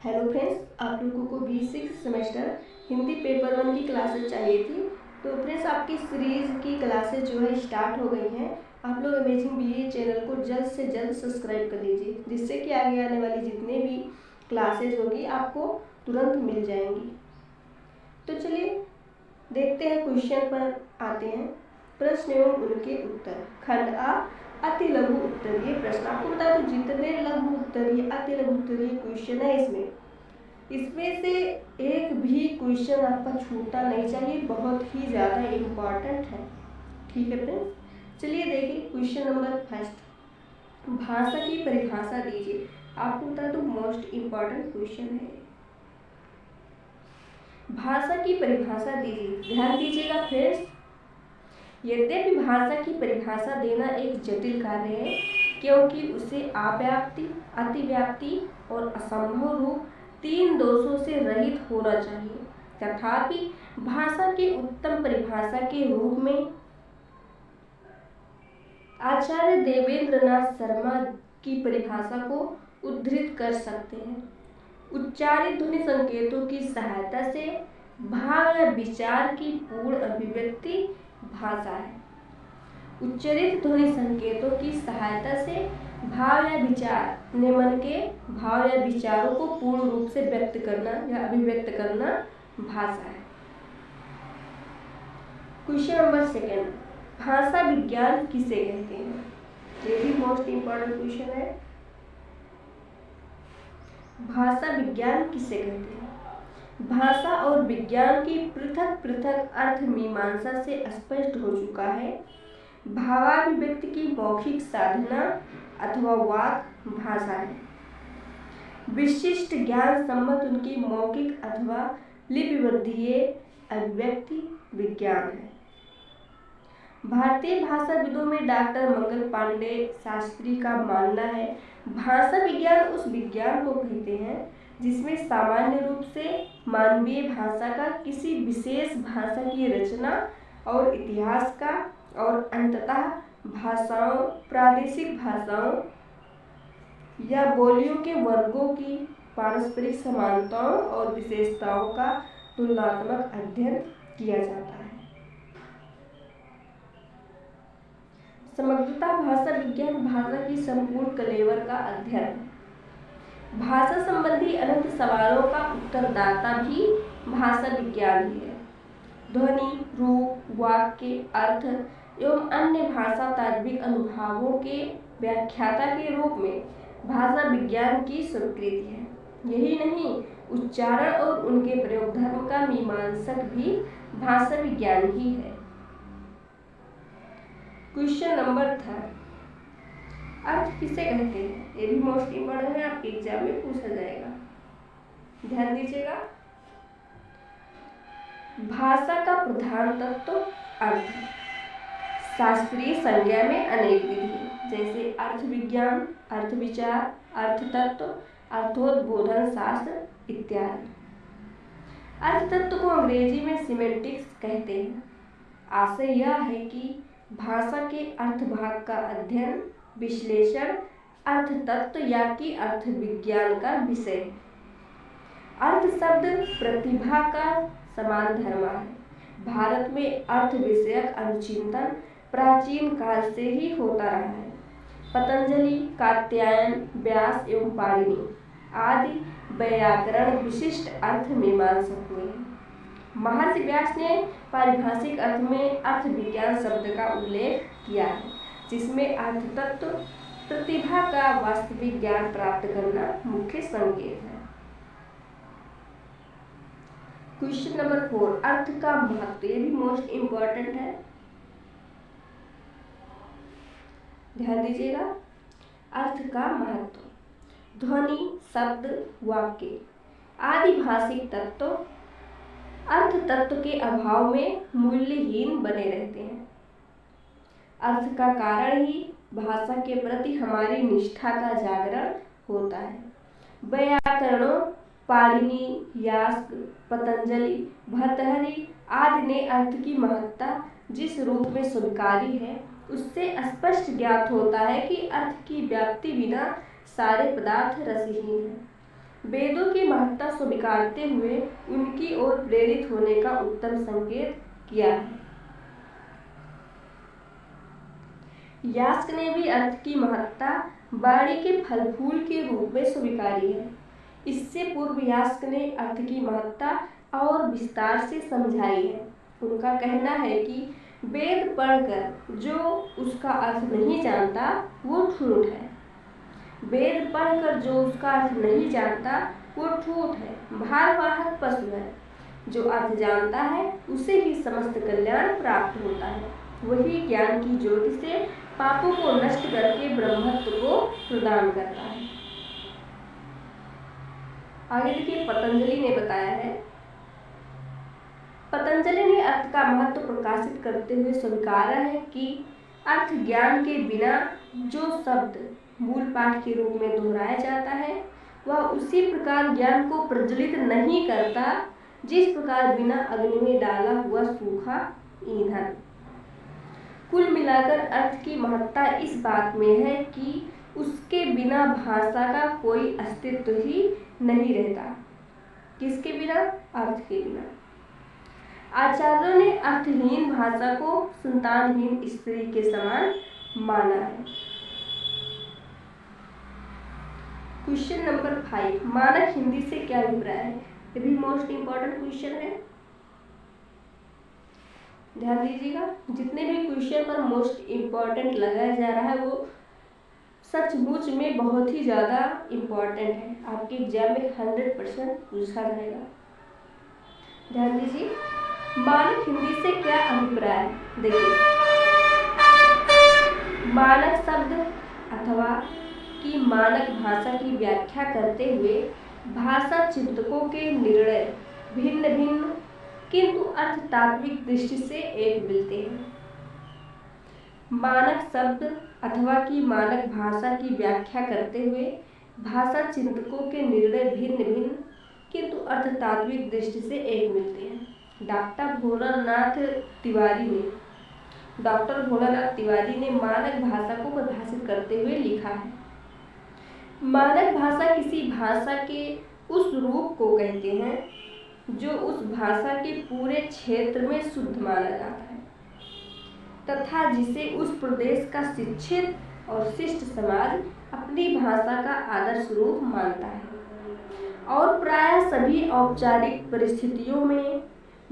Hello friends, आप लोगों को B6 सेमेस्टर हिंदी पेपर 1 की क्लासेस चाहिए थी। तो फ्रेंड्स, आपकी सीरीज़ की क्लासेस जो है स्टार्ट हो गई हैं। आप लोग अमेजिंग BA चैनल को जल्द से जल्द सब्सक्राइब कर लीजिए, जिससे कि आगे आने वाली जितने भी क्लासेस होगी आपको तुरंत मिल जाएंगी। तो चलिए देखते हैं, क्वेश्चन पर आते हैं। प्रश्न एवं उनके उत्तर, खंड आ, अति लघु उत्तरीय प्रश्न। आपको बता दो, जितने लघु उत्तरीय अति लघु उत्तरीय क्वेश्चन है इसमें से एक भी क्वेश्चन आपका छूटना नहीं चाहिए, बहुत ही ज़्यादा इम्पॉर्टेंट है। ठीक है फ्रेंड्स, चलिए देखिए क्वेश्चन नंबर फर्स्ट, भाषा की परिभाषा दीजिए। आपको बता दो, मोस्ट इम्पॉर्टेंट क्वेश्चन है। भाषा की परिभाषा दीजिए। ध्यान दीजिएगा फ्रेंड्स, यद्यपि भाषा की परिभाषा देना एक जटिल कार्य है, क्योंकि उसे अव्याप्ति, अतिव्याप्ति और असंभव रूप 3 दोषों से रहित होना चाहिए। तथापि भाषा के उत्तम परिभाषा के रूप में आचार्य देवेंद्रनाथ शर्मा की परिभाषा को उद्धृत कर सकते हैं। उच्चारित ध्वनि संकेतों की सहायता से भाव या विचार की पूर्ण अभिव्यक्ति भाषा है। उच्चारित ध्वनि संकेतों की सहायता से भाव या विचार, अपने मन के भाव या विचारों को पूर्ण रूप से व्यक्त करना या अभिव्यक्त करना भाषा है। क्वेश्चन नंबर सेकेंड, भाषा विज्ञान किसे कहते हैं? ये भी मोस्ट इंपॉर्टेंट क्वेश्चन है। भाषा विज्ञान किसे कहते हैं? भाषा और विज्ञान की पृथक पृथक अर्थ मीमांसा से स्पष्ट हो चुका है। भावाभिव्यक्ति की मौखिक साधना अथवा वाक भाषा है। विशिष्ट ज्ञान सम्मत उनकी मौखिक अथवा लिपिबद्धीय अभिव्यक्ति विज्ञान है। भारतीय भाषाविदों में डॉक्टर मंगल पांडे शास्त्री का मानना है, भाषा विज्ञान उस विज्ञान को कहते हैं जिसमें सामान्य रूप से मानवीय भाषा का किसी विशेष भाषा की रचना और इतिहास का और अंततः भाषाओं, प्रादेशिक भाषाओं या बोलियों के वर्गों की पारस्परिक समानताओं और विशेषताओं का तुलनात्मक अध्ययन किया जाता है। समग्रता भाषा विज्ञान भाषा की संपूर्ण कलेवर का अध्ययन है। भाषा संबंधी अनंत सवालों का उत्तरदाता भी भाषा विज्ञान ही है। ध्वनि, रूप, वाक्य, अर्थ एवं अन्य भाषा तात्विक अनुभावों के व्याख्याता के रूप में भाषा विज्ञान की स्वीकृति है। यही नहीं, उच्चारण और उनके प्रयोग धर्म का मीमांसक भी भाषा विज्ञान ही है। क्वेश्चन नंबर थर्ड, अर्थ किसे कहते हैं? ये भी मोस्ट इम्पोर्टेंट है, आपके एग्जाम में पूछा जाएगा। ध्यान दीजिएगा, भाषा का प्रधान तत्व अर्थ है। शास्त्रीय संज्ञा में अनेक विधि, जैसे अर्थ विज्ञान, अर्थ विचार, अर्थ तत्व, अर्थोद्बोधन शास्त्र इत्यादि। अर्थ तत्व को अंग्रेजी में सिमेंटिक्स कहते हैं। आशय यह है कि भाषा के अर्थ भाग का अध्ययन, विश्लेषण अर्थ तत्व या कि अर्थ विज्ञान का विषय है। अर्थ शब्द प्रतिभा का समान धर्म है। भारत में अर्थ विषयक अनुचिंतन प्राचीन काल से ही होता रहा है। पतंजलि, कात्यायन, व्यास एवं पाणिनि आदि व्याकरण विशिष्ट अर्थ मीमांसक हुए हैं। महर्षि व्यास ने पारिभाषिक अर्थ में अर्थ विज्ञान शब्द का उल्लेख किया है, जिसमें अर्थ तत्व प्रतिभा का वास्तविक ज्ञान प्राप्त करना मुख्य संकेत है। क्वेश्चन नंबर 4, अर्थ का महत्व। ये भी मोस्ट इम्पॉर्टेंट है, ध्यान दीजिएगा। अर्थ का महत्व, ध्वनि, शब्द, वाक्य आदि भाषिक तत्व अर्थ तत्व के अभाव में मूल्यहीन बने रहते हैं। अर्थ का कारण ही भाषा के प्रति हमारी निष्ठा का जागरण होता है। व्याकरणों पाणिनि, यास्क, पतंजलि, भर्तृहरि आदि ने अर्थ की महत्ता जिस रूप में स्वीकारी है, उससे स्पष्ट ज्ञात होता है कि अर्थ की व्याप्ति बिना सारे पदार्थ रसहीन हैं। वेदों की महत्ता स्वीकारते हुए उनकी ओर प्रेरित होने का उत्तम संकेत किया है। यास्क ने भी अर्थ की महत्ता वाणी के फल फूल के रूप में स्वीकारी है। इससे पूर्व यास्क ने अर्थ की महत्ता और विस्तार से समझाई है। उनका कहना है कि वेद पढ़कर जो उसका अर्थ नहीं जानता वो ठूठ है। वेद पढ़कर जो उसका अर्थ नहीं जानता वो ठूठ है, भारवाहक पशु है। जो अर्थ जानता है उसे ही समस्त कल्याण प्राप्त होता है। वही ज्ञान की ज्योति से पापों को नष्ट करके ब्रह्मत्व को प्रदान करता है। आगे देखिए, पतंजलि ने बताया है। पतंजलि ने अर्थ का महत्व प्रकाशित करते हुए स्वीकारा है कि अर्थ ज्ञान के बिना जो शब्द मूल पाठ के रूप में दोहराया जाता है वह उसी प्रकार ज्ञान को प्रज्वलित नहीं करता जिस प्रकार बिना अग्नि में डाला हुआ सूखा ईंधन। कुल मिलाकर अर्थ की महत्ता इस बात में है कि उसके बिना भाषा का कोई अस्तित्व ही नहीं रहता। किसके बिना? अर्थ के बिना। आचार्यों ने अर्थहीन भाषा को संतानहीन स्त्री के समान माना है। क्वेश्चन नंबर 5, मानक हिंदी से क्या अभिप्राय है? ये भी मोस्ट इंपॉर्टेंट क्वेश्चन है, ध्यान दीजिएगा। जितने भी क्वेश्चन पर मोस्ट इंपॉर्टेंट लगाया जा रहा है वो सचमुच में बहुत ही ज़्यादा इम्पॉर्टेंट है। आपके एग्जाम में 100% पूछा जाएगा। ध्यान दीजिए, मानक हिंदी से क्या अभिप्राय है? देखिए, मानक शब्द अथवा कि मानक भाषा की व्याख्या करते हुए भाषा चिंतकों के निर्णय भिन्न भिन्न किंतु अर्थ तात्विक दृष्टि से एक मिलते हैं। मानक शब्द अथवा कि मानक भाषा की व्याख्या करते हुए भाषा चिंतकों के निर्णय भिन्न भिन्न किंतु अर्थ तात्विक दृष्टि से एक मिलते हैं। डॉक्टर भोलानाथ तिवारी ने मानक भाषा को परिभाषित करते हुए लिखा है, मानक भाषा किसी भाषा के उस रूप को कहते हैं जो उस भाषा के पूरे क्षेत्र में शुद्ध माना जाता है तथा जिसे उस प्रदेश का शिक्षित और शिष्ट समाज अपनी भाषा का आदर्श रूप मानता है और प्रायः सभी औपचारिक परिस्थितियों में,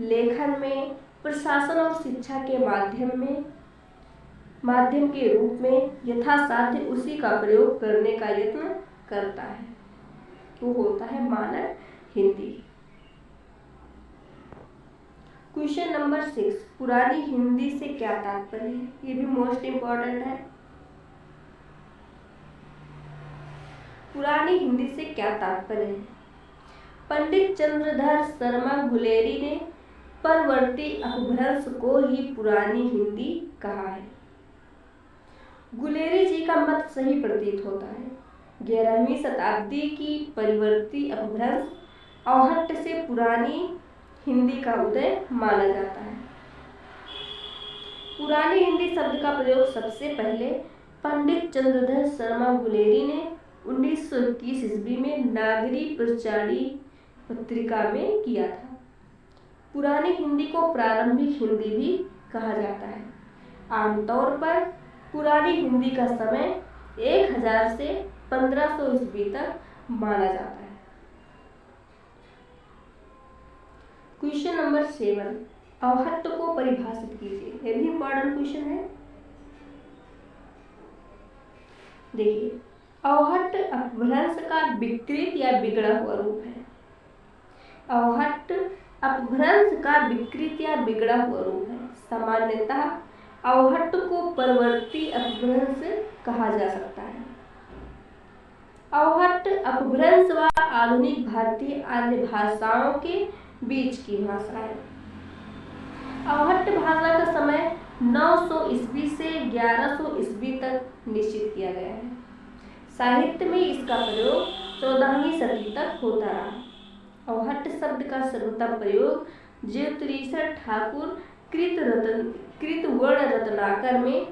लेखन में, प्रशासन और शिक्षा के माध्यम के रूप में यथासाध्य उसी का प्रयोग करने का यत्न करता है। वो होता है मानक हिंदी। क्वेश्चन नंबर 6, पुरानी हिंदी से क्या तात्पर्य है? ये भी मोस्ट इंपॉर्टेंट है। पुरानी हिंदी से क्या तात्पर्य है? पंडित चंद्रधर शर्मा गुलेरी ने परवर्ती अपभ्रंश को ही पुरानी हिंदी कहा है। गुलेरी जी का मत सही प्रतीत होता है। 11वीं शताब्दी की परिवर्ती अपभ्रंश औहट्ट से पुरानी हिंदी का उदय माना जाता है। पुरानी हिंदी शब्द का प्रयोग सबसे पहले पंडित चंद्रधर शर्मा गुलेरी ने 1921 ईस्वी में नागरी प्रचारी पत्रिका में किया था। पुरानी हिंदी को प्रारंभिक हिंदी भी कहा जाता है। आमतौर पर पुरानी हिंदी का समय 1000 से 1500 ईस्वी तक माना जाता है। क्वेश्चन नंबर 7, औहट्ट को परिभाषित कीजिए। यह भी इंपॉर्टेंट क्वेश्चन है। देखिए, औहट्ट अपभ्रंश का विकृत या बिगड़ा हुआ रूप है। औहट्ट अपभ्रंश का विकृत या बिगड़ा हुआ रूप है। सामान्यतः औहट्ट को परवर्ती अपभ्रंश कहा जा सकता है। औहट्ट अपभ्रंश व आधुनिक भारतीय आर्य भाषाओं के बीच की भाषा है। औहट्ट भाषा का समय 900 ईस्वी से 1100 ईस्वी तक निश्चित किया गया है। साहित्य में इसका प्रयोग 14वीं सदी तक होता रहा। औहट्ट शब्द का सर्वोत्तम प्रयोग ज्योतिरीश्वर ठाकुर कृतवर्ण रत्नाकर में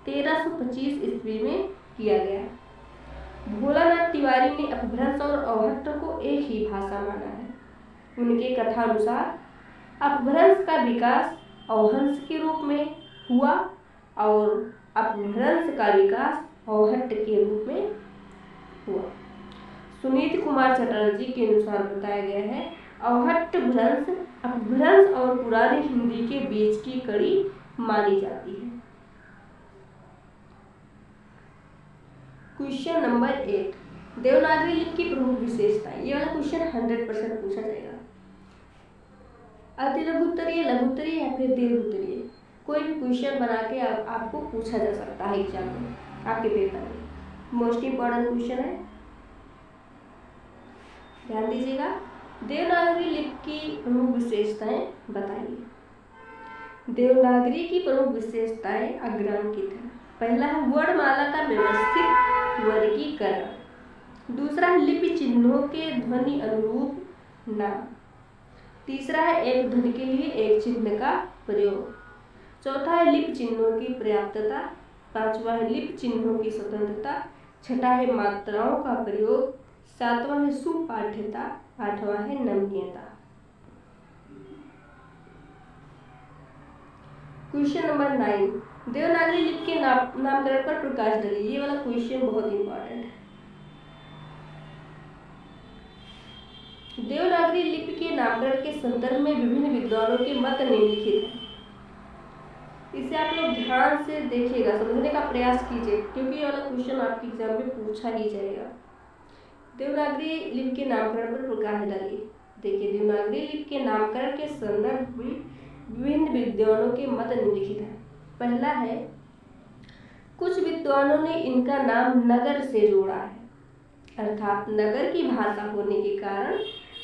1325 ईस्वी में किया गया। भोलानाथ तिवारी ने अपभ्रंश और अवहट्ट को एक ही भाषा माना है। उनके कथानुसार अपभ्रंश का विकास अवहंस के रूप में हुआ और अपभ्रंश का विकास अवहट्ट के रूप में हुआ। सुनीत कुमार चटर्जी के अनुसार बताया गया है अवहट्ट भ्रंश अपभ्रंश और पुरानी हिंदी के बीच की कड़ी मानी जाती है। क्वेश्चन नंबर 8, देवनागरी लिपि की प्रमुख विशेषताएं। ये वाला क्वेश्चन 100% पूछा जाएगा। अति लघुत्तरीय, लघुत्तरीय या फिर दीर्घोत्तरीय, कोई भी क्वेश्चन बना के आपको पूछा जा सकता है एग्जाम में, आपके पेपर में। मोस्ट इंपॉर्टेंट क्वेश्चन है, ध्यान दीजिएगा। देवनागरी लिपि की प्रमुख विशेषताएं बताइए। देवनागरी की प्रमुख विशेषताएं अग्रांकित है। पहला है वर्णमाला का व्यवस्थित वर्गीकरण। दूसरा है लिपि चिन्हों के ध्वनि अनुरूप नाम। तीसरा है एक ध्वनि के लिए एक चिन्ह का प्रयोग। चौथा है लिपि चिन्हों की पर्याप्तता। पांचवा है लिपि चिन्हों की स्वतंत्रता। छठा है मात्राओं का प्रयोग। सातवां है सुपाठ्यता। आठवां है नमनीयता। क्वेश्चन नंबर 9, देवनागरी लिपि के नामकरण पर प्रकाश डालिए। ये वाला क्वेश्चन बहुत इंपॉर्टेंट है। देवनागरी लिपि के नामकरण के संदर्भ में विभिन्न विद्वानों के मत निम्नलिखित हैं। इसे आप लोग ध्यान से देखिएगा, समझने का प्रयास कीजिए, क्योंकि ये वाला क्वेश्चन आपके एग्जाम में पूछा ही जाएगा। देवनागरी लिपि के नामकरण पर प्रकाश डालिए। देखिए, देवनागरी लिपि के नामकरण के संदर्भ में विभिन्न विद्वानों के मत निम्नलिखित हैं। पहला है, कुछ विद्वानों ने इनका नाम नगर से जोड़ा है, अर्थात नगर की भाषा होने के कारण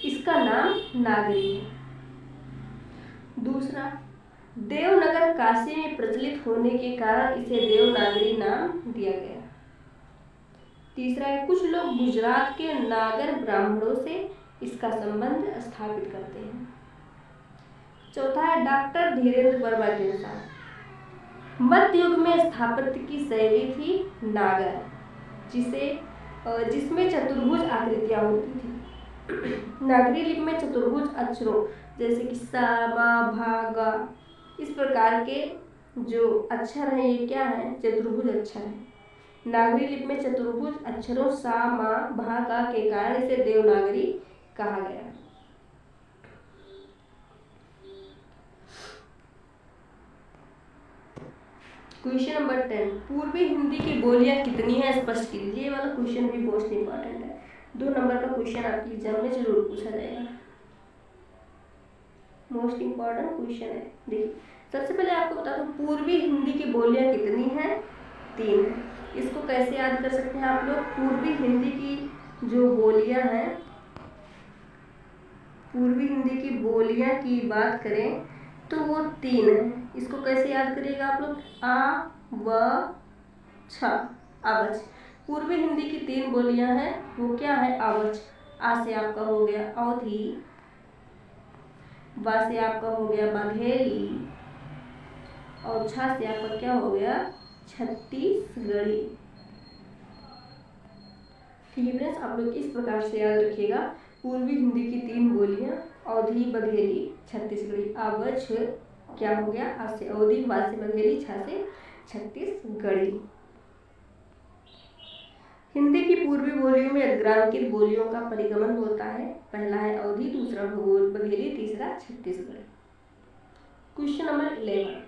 इसका नाम नागरी है। दूसरा, देवनगर काशी में प्रचलित होने के कारण इसे देवनागरी नाम दिया गया। तीसरा है, कुछ लोग गुजरात के नागर ब्राह्मणों से इसका संबंध स्थापित करते हैं। चौथा है, डॉक्टर धीरेन्द्र वर्मा के अनुसार मध्य युग में स्थापत्य की शैली थी नागर, जिसमें चतुर्भुज आकृतियां होती थी। नागरी लिपि में चतुर्भुज अक्षरों जैसे कि सा, मा, भा, गा, इस प्रकार के जो अक्षर हैं ये क्या है, चतुर्भुज अक्षर है। नागरी लिपि में चतुर्भुज अक्षरों सा, मा, भा, गा के कारण इसे देवनागरी कहा गया। क्वेश्चन नंबर 10, पूर्वी हिंदी की बोलियां कितनी है स्पष्ट कीजिए। ये वाला क्वेश्चन भी मोस्ट इंपॉर्टेंट है। 2 नंबर का क्वेश्चन आपके एग्जाम में जरूर पूछा जाएगा। मोस्ट इंपॉर्टेंट क्वेश्चन है। देखिए, सबसे पहले आपको बता दूं, पूर्वी हिंदी की बोलियां कितनी हैं? 3 है। इसको कैसे याद कर सकते हैं आप लोग? पूर्वी हिंदी की जो बोलियां हैं, पूर्वी हिंदी की बोलियां की बात करें तो वो 3 है। इसको कैसे याद करिएगा आप लोग? आ, व, छ, आवच। पूर्वी हिंदी की 3 बोलियां हैं, वो क्या है? आवच। आ से आपका हो गया अवधी, बा से आपका हो गया बघेली, और छा से आपका क्या हो गया? छत्तीसगढ़ी। ठीक है फ्रेंड्स, आप लोग इस प्रकार से याद रखिएगा। पूर्वी हिंदी की 3 बोलियां अवधी, बघेली, छत्तीसगढ़ी। आवच क्या हो गया? आ से अवधी, बा से बघेली, छा से छत्तीसगढ़ी। हिंदी की पूर्वी बोलियों में अग्रांकित बोलियों का परिगमन होता है। पहला है अवधी, दूसरा बघेली, तीसरा छत्तीसगढ़ी। क्वेश्चन नंबर 11,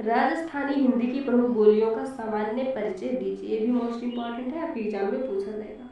राजस्थानी हिंदी की प्रमुख बोलियों का सामान्य परिचय दीजिए। ये भी मोस्ट इंपॉर्टेंट है, आपके एग्जाम में पूछा जाएगा।